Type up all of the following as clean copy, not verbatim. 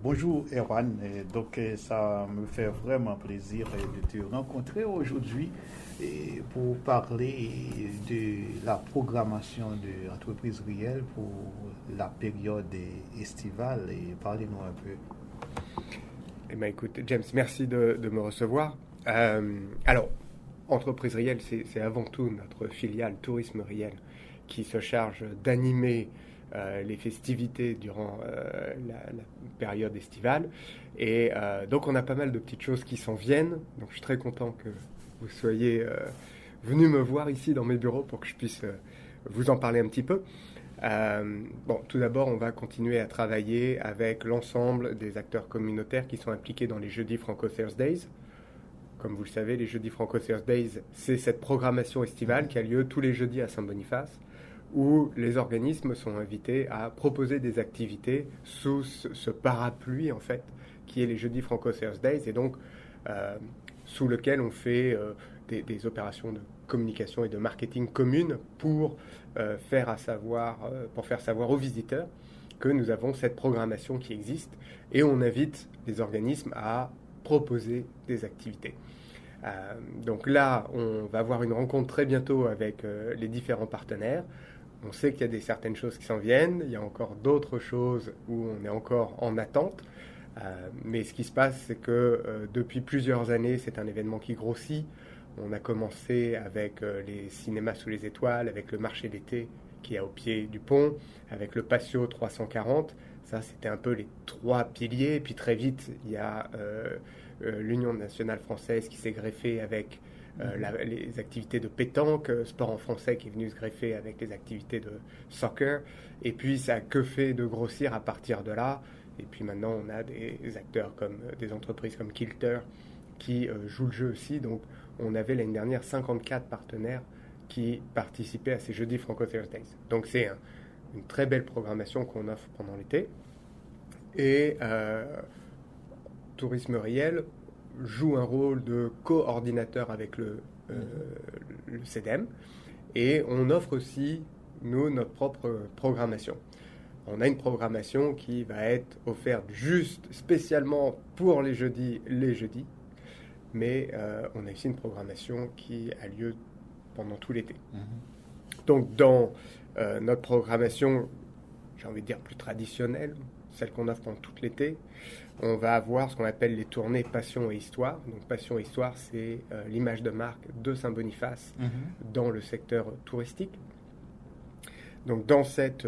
Bonjour Erwan. Ça me fait vraiment plaisir de te rencontrer aujourd'hui pour parler de la programmation de l'entreprise réelle pour la période estivale et parlez-nous un peu. Eh ben, écoute, James, merci de me recevoir. Alors, Entreprise Riel, c'est avant tout notre filiale Tourisme Riel qui se charge d'animer les festivités durant la période estivale. Et donc, on a pas mal de petites choses qui s'en viennent. Donc, je suis très content que vous soyez venu me voir ici dans mes bureaux pour que je puisse vous en parler un petit peu. Bon, tout d'abord, on va continuer à travailler avec l'ensemble des acteurs communautaires qui sont impliqués dans les jeudis Franco Thursdays. Comme vous le savez, les jeudis Franco Thursdays, c'est cette programmation estivale qui a lieu tous les jeudis à Saint-Boniface, où les organismes sont invités à proposer des activités sous ce parapluie, en fait, qui est les jeudis Franco Thursdays, et donc sous lequel on fait des opérations de communication et de marketing communes pour faire savoir aux visiteurs que nous avons cette programmation qui existe, et on invite les organismes à proposer des activités. Donc là, on va avoir une rencontre très bientôt avec les différents partenaires. On sait qu'il y a certaines choses qui s'en viennent, il y a encore d'autres choses où on est encore en attente. Mais ce qui se passe, c'est que depuis plusieurs années, c'est un événement qui grossit. On a commencé avec les cinémas sous les étoiles, avec le marché d'été qui est au pied du pont, avec le Patio 340. Ça, c'était un peu les trois piliers. Et puis très vite, il y a l'Union nationale française qui s'est greffée avec les activités de pétanque, sport en français qui est venu se greffer avec les activités de soccer. Et puis, ça a que fait de grossir à partir de là. Et puis maintenant, on a des acteurs comme des entreprises comme Kilter qui jouent le jeu aussi. Donc, on avait l'année dernière 54 partenaires qui participaient à ces jeudis Franco Thursdays. Donc, c'est une très belle programmation qu'on offre pendant l'été. Et Tourisme Riel joue un rôle de coordinateur avec le CEDEM. Et on offre aussi, nous, notre propre programmation. On a une programmation qui va être offerte juste spécialement pour les jeudis, mais on a aussi une programmation qui a lieu pendant tout l'été. Donc dans notre programmation, j'ai envie de dire plus traditionnelle, celle qu'on offre pendant tout l'été, on va avoir ce qu'on appelle les tournées Passion et Histoire. Donc Passion et Histoire, c'est l'image de marque de Saint-Boniface dans le secteur touristique. Donc dans cette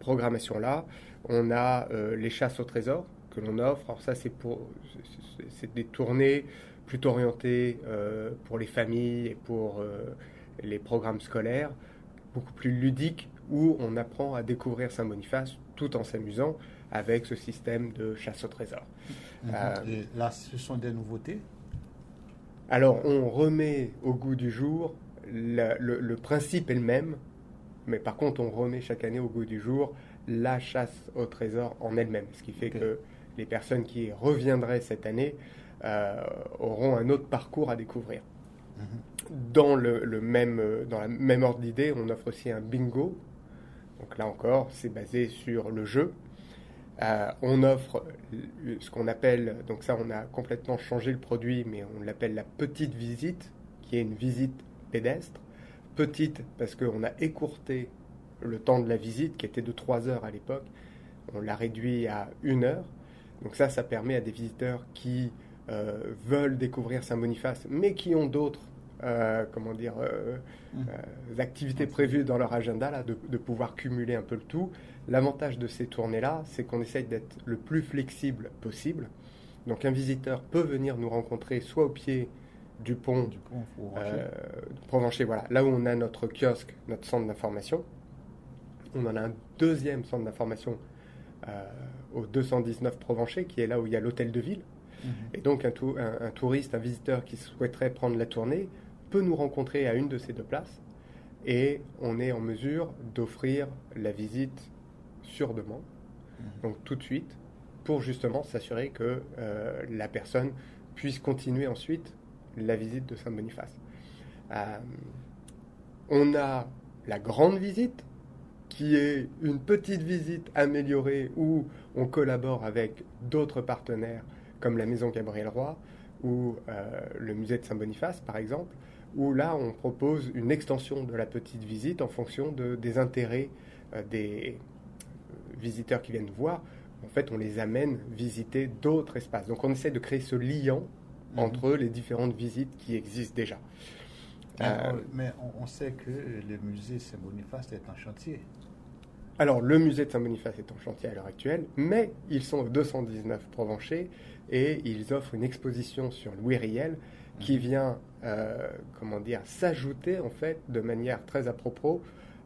programmation-là, on a les chasses au trésor que l'on offre. Alors ça, c'est des tournées plutôt orientées pour les familles et pour les programmes scolaires, beaucoup plus ludiques, où on apprend à découvrir Saint-Boniface tout en s'amusant avec ce système de chasse au trésor. Et là, ce sont des nouveautés. Alors, on remet au goût du jour, le principe est le même, mais par contre, on remet chaque année au goût du jour la chasse au trésor en elle-même, ce qui fait que les personnes qui reviendraient cette année auront un autre parcours à découvrir. Dans la même ordre d'idée, on offre aussi un bingo. Donc là encore, c'est basé sur le jeu. On offre ce qu'on appelle, donc ça on a complètement changé le produit, mais on l'appelle la petite visite, qui est une visite pédestre. Petite parce qu'on a écourté le temps de la visite, qui était de 3 heures à l'époque. On l'a réduit à 1 heure. Donc ça permet à des visiteurs qui veulent découvrir Saint-Boniface, mais qui ont d'autres activités prévues dans leur agenda, là, de pouvoir cumuler un peu le tout. L'avantage de ces tournées-là, c'est qu'on essaye d'être le plus flexible possible. Donc un visiteur peut venir nous rencontrer soit au pied du pont Provencher, voilà, là où on a notre kiosque, notre centre d'information. On en a un deuxième centre d'information au 219 Provencher, qui est là où il y a l'hôtel de ville. Et donc un touriste, un visiteur qui souhaiterait prendre la tournée peut nous rencontrer à une de ces deux places, et on est en mesure d'offrir la visite sur demande, donc tout de suite, pour justement s'assurer que la personne puisse continuer ensuite la visite de Saint-Boniface. On a la grande visite, qui est une petite visite améliorée où on collabore avec d'autres partenaires comme la Maison Gabriel Roy ou le musée de Saint-Boniface par exemple, où là on propose une extension de la petite visite en fonction des intérêts des visiteurs qui viennent nous voir. En fait, on les amène visiter d'autres espaces. Donc on essaie de créer ce lien entre les différentes visites qui existent déjà. Mais on sait que le musée Saint-Boniface est en chantier. Alors, le musée de Saint-Boniface est en chantier à l'heure actuelle, mais ils sont au 219 Provencher et ils offrent une exposition sur Louis Riel qui vient, s'ajouter en fait de manière très à propos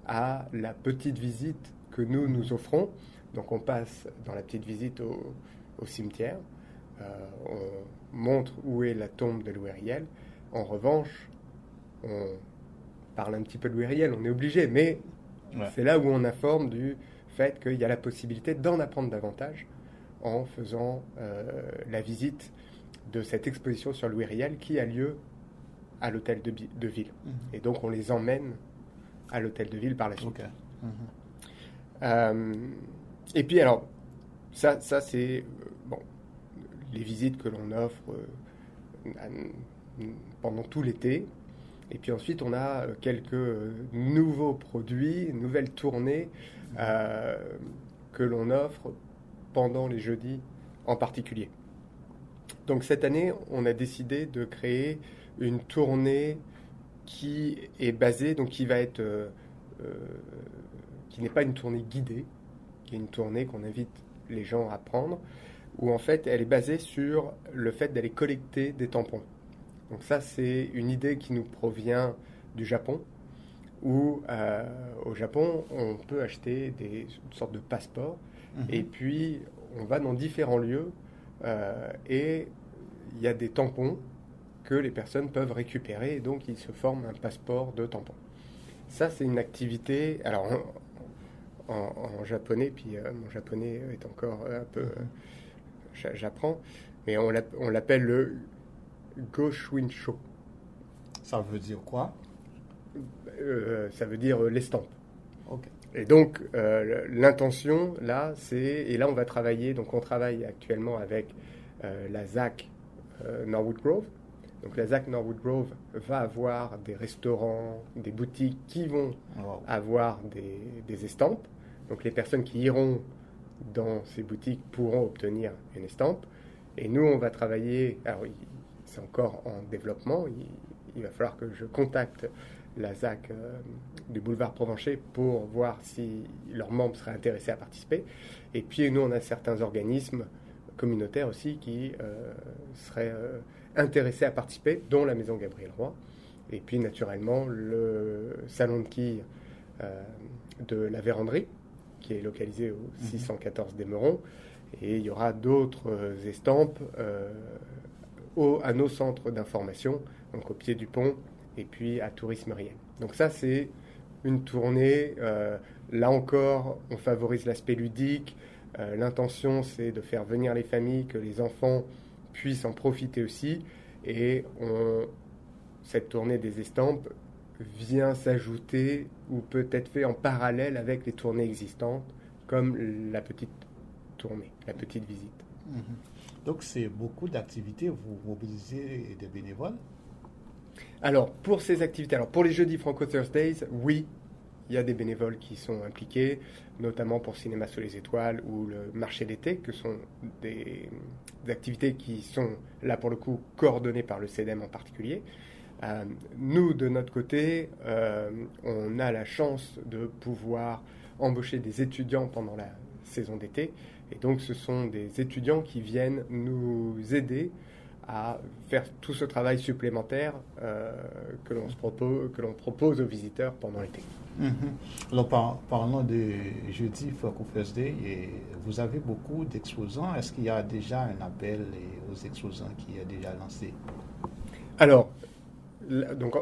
à la petite visite que nous offrons. Donc, on passe dans la petite visite au cimetière, on montre où est la tombe de Louis Riel. En revanche, on parle un petit peu de Louis Riel, on est obligé, mais c'est là où on informe du fait qu'il y a la possibilité d'en apprendre davantage en faisant la visite de cette exposition sur Louis Riel qui a lieu à l'hôtel de ville. Et donc on les emmène à l'hôtel de ville par la suite. Et puis alors, ça c'est les visites que l'on offre pendant tout l'été. Et puis ensuite, on a quelques nouveaux produits, nouvelles tournées que l'on offre pendant les jeudis en particulier. Donc cette année, on a décidé de créer une tournée qui est basée, donc qui va être, qui n'est pas une tournée guidée, qui est une tournée qu'on invite les gens à prendre, où en fait, elle est basée sur le fait d'aller collecter des tampons. Donc ça, c'est une idée qui nous provient du Japon, où au Japon, on peut acheter une sorte de passeport, et puis on va dans différents lieux, et il y a des tampons que les personnes peuvent récupérer, et donc ils se forment un passeport de tampons. Ça, c'est une activité, alors en japonais, puis mon japonais est encore un peu... j'apprends, mais on l'appelle le Goshuinsho. Ça veut dire quoi? Ça veut dire l'estampe. Ok. Et donc, l'intention, là, et là, on va travailler, donc on travaille actuellement avec la ZAC Norwood Grove. Donc, la ZAC Norwood Grove va avoir des restaurants, des boutiques qui vont avoir des estampes. Donc, les personnes qui iront dans ces boutiques pourront obtenir une estampe. Et nous, on va travailler, alors c'est encore en développement, il va falloir que je contacte la ZAC du boulevard Provencher pour voir si leurs membres seraient intéressés à participer. Et puis nous, on a certains organismes communautaires aussi qui seraient intéressés à participer, dont la Maison Gabriel Roy. Et puis naturellement, le salon de quilles de la Vérandrie, qui est localisé au 614 des Meurons. Et il y aura d'autres estampes à nos centres d'information, donc au pied du pont, et puis à Tourisme Riel. Donc ça, c'est une tournée. Là encore, on favorise l'aspect ludique. L'intention, c'est de faire venir les familles, que les enfants puissent en profiter aussi. Et cette tournée des estampes vient s'ajouter ou peut être fait en parallèle avec les tournées existantes, comme la petite tournée, la petite visite. Donc c'est beaucoup d'activités, vous mobilisez des bénévoles? Alors pour ces activités, pour les jeudis Franco Thursdays, oui, il y a des bénévoles qui sont impliqués, notamment pour Cinéma sous les étoiles ou le marché d'été, que sont des activités qui sont là pour le coup coordonnées par le CEDEM en particulier. Nous, de notre côté, on a la chance de pouvoir embaucher des étudiants pendant la saison d'été. Et donc, ce sont des étudiants qui viennent nous aider à faire tout ce travail supplémentaire que l'on propose aux visiteurs pendant l'été. Alors, parlons de jeudi Franco Thursday, et vous avez beaucoup d'exposants. Est-ce qu'il y a déjà un appel aux exposants qui est déjà lancé? Alors, donc,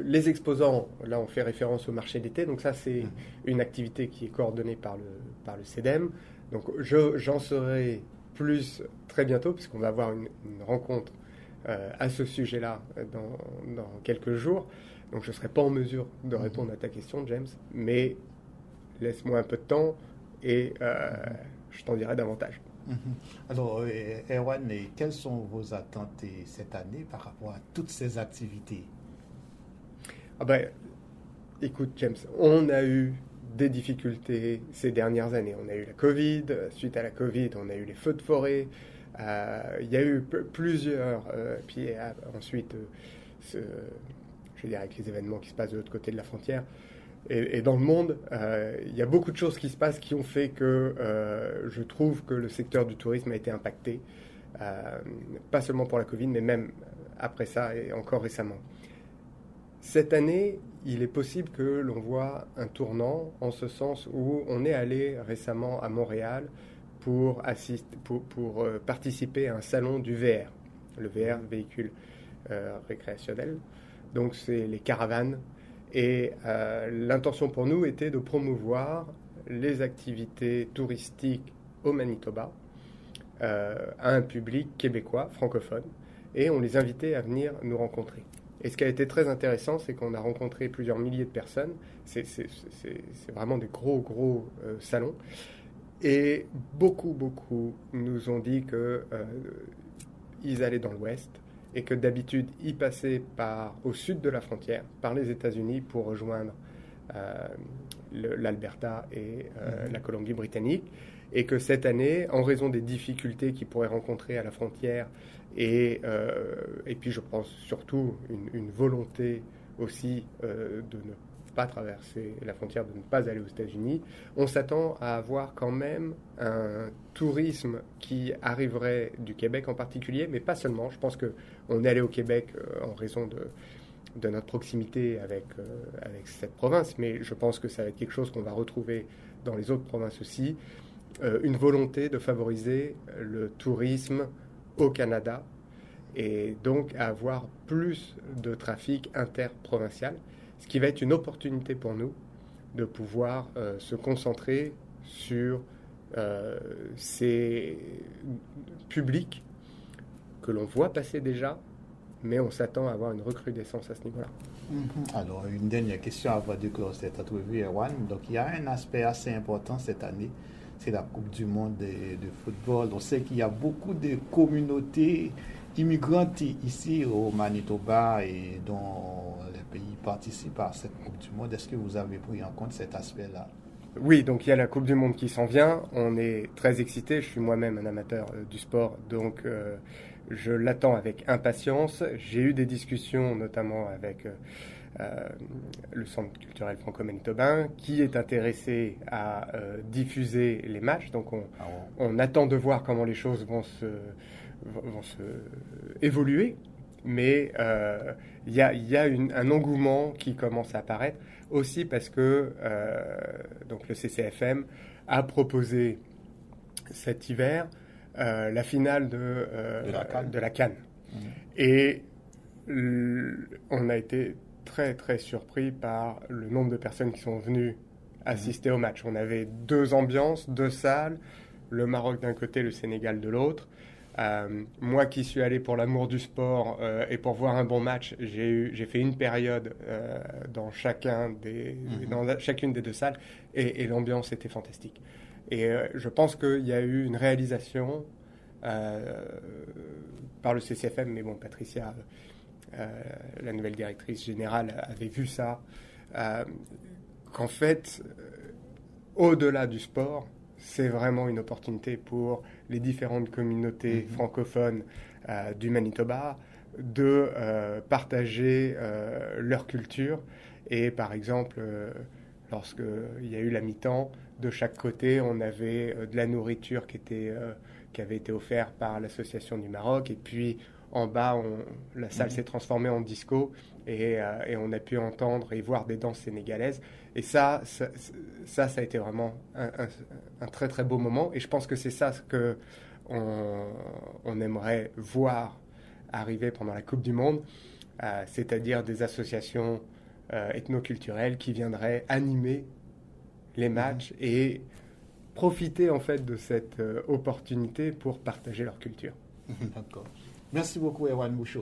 les exposants, là on fait référence au marché d'été, donc ça c'est une activité qui est coordonnée par le CEDEM. Donc j'en saurai plus très bientôt, puisqu'on va avoir une rencontre à ce sujet-là dans quelques jours. Donc je ne serai pas en mesure de répondre à ta question, James, mais laisse-moi un peu de temps et je t'en dirai davantage. Alors, Erwan, quelles sont vos attentes cette année par rapport à toutes ces activités? Ah ben, écoute, James, on a eu des difficultés ces dernières années. On a eu la Covid, suite à la Covid, on a eu les feux de forêt, il y a eu plusieurs, puis ensuite, je veux dire, avec les événements qui se passent de l'autre côté de la frontière, et dans le monde, il y a beaucoup de choses qui se passent qui ont fait que je trouve que le secteur du tourisme a été impacté, pas seulement pour la Covid, mais même après ça et encore récemment. Cette année, il est possible que l'on voit un tournant en ce sens où on est allé récemment à Montréal pour participer à un salon du VR, le VR, véhicule récréationnel. Donc c'est les caravanes. Et l'intention pour nous était de promouvoir les activités touristiques au Manitoba à un public québécois, francophone, et on les invitait à venir nous rencontrer. Et ce qui a été très intéressant, c'est qu'on a rencontré plusieurs milliers de personnes. C'est vraiment des gros salons. Et beaucoup nous ont dit qu'ils allaient dans l'Ouest et que d'habitude, ils passaient au sud de la frontière, par les États-Unis, pour rejoindre l'Alberta et la Colombie-Britannique. Et que cette année, en raison des difficultés qu'ils pourraient rencontrer à la frontière, et puis je pense surtout une volonté aussi de ne pas traverser la frontière, de ne pas aller aux États-Unis, on s'attend à avoir quand même un tourisme qui arriverait du Québec en particulier, mais pas seulement. Je pense qu'on est allé au Québec en raison de notre proximité avec cette province, mais je pense que ça va être quelque chose qu'on va retrouver dans les autres provinces aussi. Une volonté de favoriser le tourisme au Canada et donc à avoir plus de trafic interprovincial, ce qui va être une opportunité pour nous de pouvoir se concentrer sur ces publics que l'on voit passer déjà, mais on s'attend à avoir une recrudescence à ce niveau-là. Alors, une dernière question avant de clore cette entrevue, Erwan. Donc, il y a un aspect assez important cette année, c'est la Coupe du Monde de football. On sait qu'il y a beaucoup de communautés immigrantes ici au Manitoba et dont les pays participent à cette Coupe du Monde. Est-ce que vous avez pris en compte cet aspect-là? Oui, donc il y a la Coupe du Monde qui s'en vient. On est très excités. Je suis moi-même un amateur du sport, donc je l'attends avec impatience. J'ai eu des discussions, notamment avec le Centre culturel franco-manitobain, qui est intéressé à diffuser les matchs. Donc on attend de voir comment les choses vont se évoluer. Mais il y a un engouement qui commence à apparaître, aussi parce que donc le CCFM a proposé cet hiver la finale de la CAN. Et on a été très surpris par le nombre de personnes qui sont venues assister au match. On avait 2 ambiances, 2 salles, le Maroc d'un côté, le Sénégal de l'autre. Moi qui suis allé pour l'amour du sport et pour voir un bon match, j'ai fait une période dans chacune des 2 salles et l'ambiance était fantastique. Et je pense qu'il y a eu une réalisation par le CCFM, mais bon, Patricia, la nouvelle directrice générale, avait vu ça, qu'en fait, au-delà du sport, c'est vraiment une opportunité pour les différentes communautés francophones du Manitoba de partager leur culture. Et par exemple, lorsqu'il y a eu la mi-temps, de chaque côté, on avait de la nourriture qui avait été offerte par l'Association du Maroc. Et puis en bas, la salle s'est transformée en disco et on a pu entendre et voir des danses sénégalaises. Et ça a été vraiment un très beau moment. Et je pense que c'est ça ce qu'on aimerait voir arriver pendant la Coupe du Monde, c'est-à-dire des associations ethnoculturelles qui viendraient animer les matchs et profiter en fait de cette opportunité pour partager leur culture. D'accord. Merci beaucoup, Erwan Bouchot.